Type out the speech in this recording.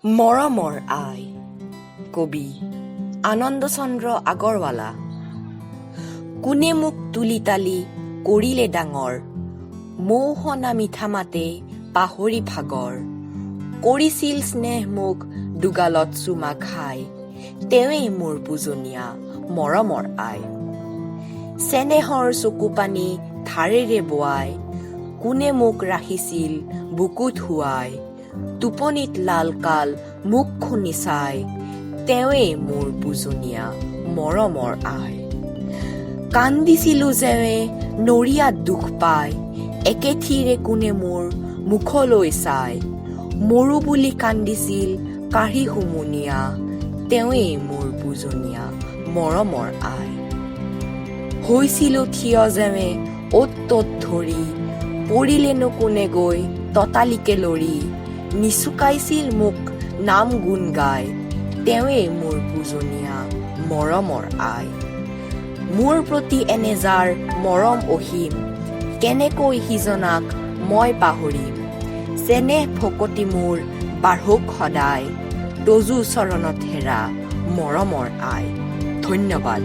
মৰমৰ আই কবি আনন্দ চন্দ্ৰ আগৰৱালা। কোনে মোক তুলি তালি কৰিলে ডাঙৰ, মৌসনা মিঠা মাতে পাহৰি ভাগৰ। কৰিছিল স্নেহ মোক দুগালত চুমা খাই, তেৱেই মোৰ পূজনীয়া মৰমৰ আই। চেনেহৰ চকু পানী ধাৰেৰে বোৱাই, কোনে মোক ৰাখিছিল বুকুত শুৱাই। টোপনিত লাল কাল মুখ শুনি চাই, তেৱেই মোৰ পূজনীয়া মৰমৰ আই। কান্দিছিলো যেৱে নৰিয়াত দুখ পাই, একেথিৰে কোনে মোৰ মুখলৈ চাই। মৰো বুলি কান্দিছিল কাঢ়ি হুমুনিয়া, তেৱেই মোৰ পূজনীয়া মৰমৰ আই। হৈছিলো থিয় যেৱে অ'ত ত'ত ধৰি, পৰিলেনো কোনে গৈ ততালিকে লৰি। নিচুকাইছিল মোক নাম গুণ গাই, তেৱেই মোৰ পূজনীয়া মৰমৰ আই। মোৰ প্ৰতি এনে যাৰ মৰম অসীম, কেনেকৈ সিজনাক মই পাহৰিম। চেনেহ ভকতি মোৰ বাঢ়ক সদায়, তজু চৰণত হেৰা মৰমৰ আই। ধন্যবাদ।